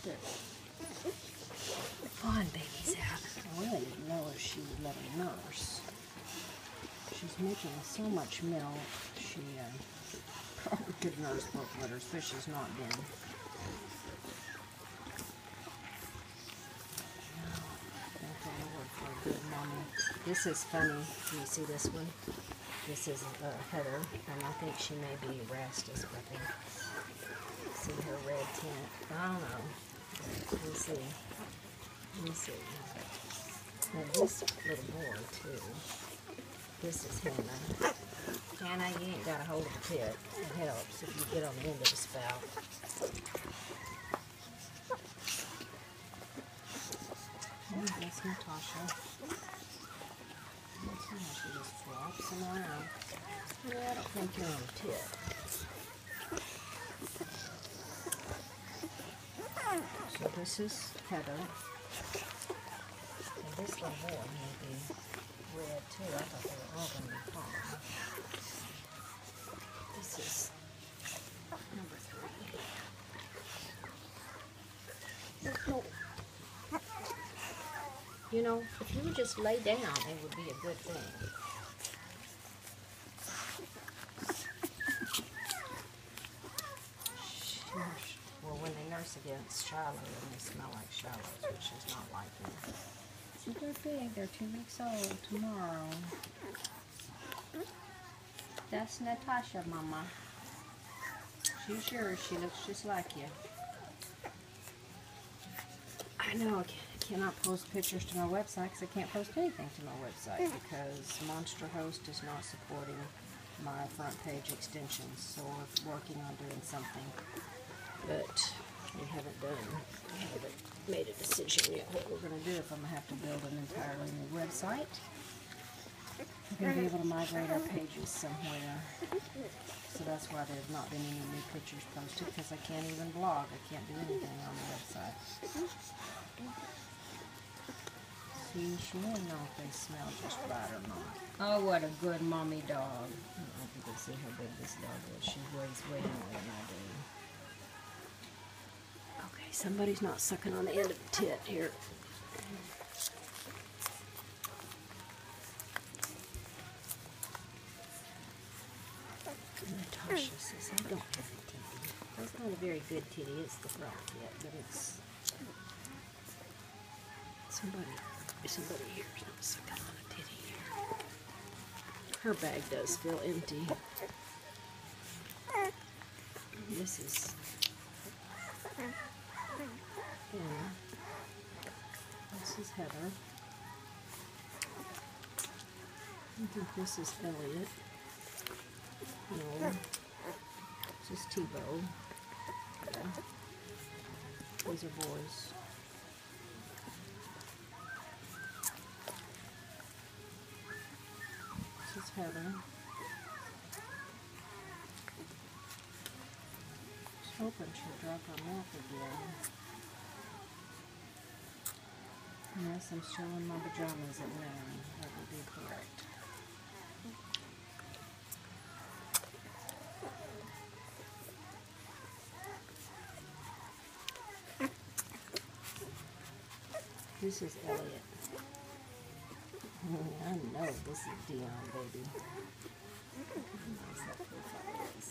The fawn baby's out. I really didn't know if she would let her nurse. She's making so much milk. She probably could nurse both litters, but she's not been. For a good mommy. This is funny. Do you see this one? This is Heather, and I think she may be Rastus puppy. See her red tint? I don't know. Let me see. Let me see. Now this little boy too. This is Hannah. Hannah, you ain't got to hold the tit. It helps if you get on the end of the spout. That's Natasha. That's how she just flops them around. Yeah, I don't think you're on the tip. So this is Heather. And this little boy may be red too. I thought they were all going to be fawn. This is number 3. Oh. You know, if you would just lay down, it would be a good thing. Well, when they nurse against Shiloh, they smell like Shiloh's, which is not like me. See, they're big. They're 2 weeks old tomorrow. That's Natasha, Mama. She's yours. She looks just like you. I know. I cannot post pictures to my website because I can't post anything to my website because Monster Host is not supporting my front page extensions. So we're working on doing something, but we haven't made a decision yet what we're going to do. If I'm going to have to build an entirely new website, we're going to be able to migrate our pages somewhere. So that's why there's not been any new pictures posted, because I can't even blog. I can't do anything on the website. See, she won't know if they smell just right or not. Oh, what a good mommy dog. I don't know if you can see how big this dog is. She weighs way more than I do. Okay, somebody's not sucking on the end of the tit here. Natasha says, I don't have a titty. That's not a very good titty. It's the front yet, but it's... Somebody here is not sucking on a titty here. Her bag does feel empty. This is... Anna. This is Heather. I think this is Elliot. No. This is Tebow. Yeah. These are boys. This is Heather. Just hoping she'll drop her milk again. Yes, I'm still in my pajamas at noon. That would be correct. This is Elliot. I know this is Dion, baby. How nice that profile is.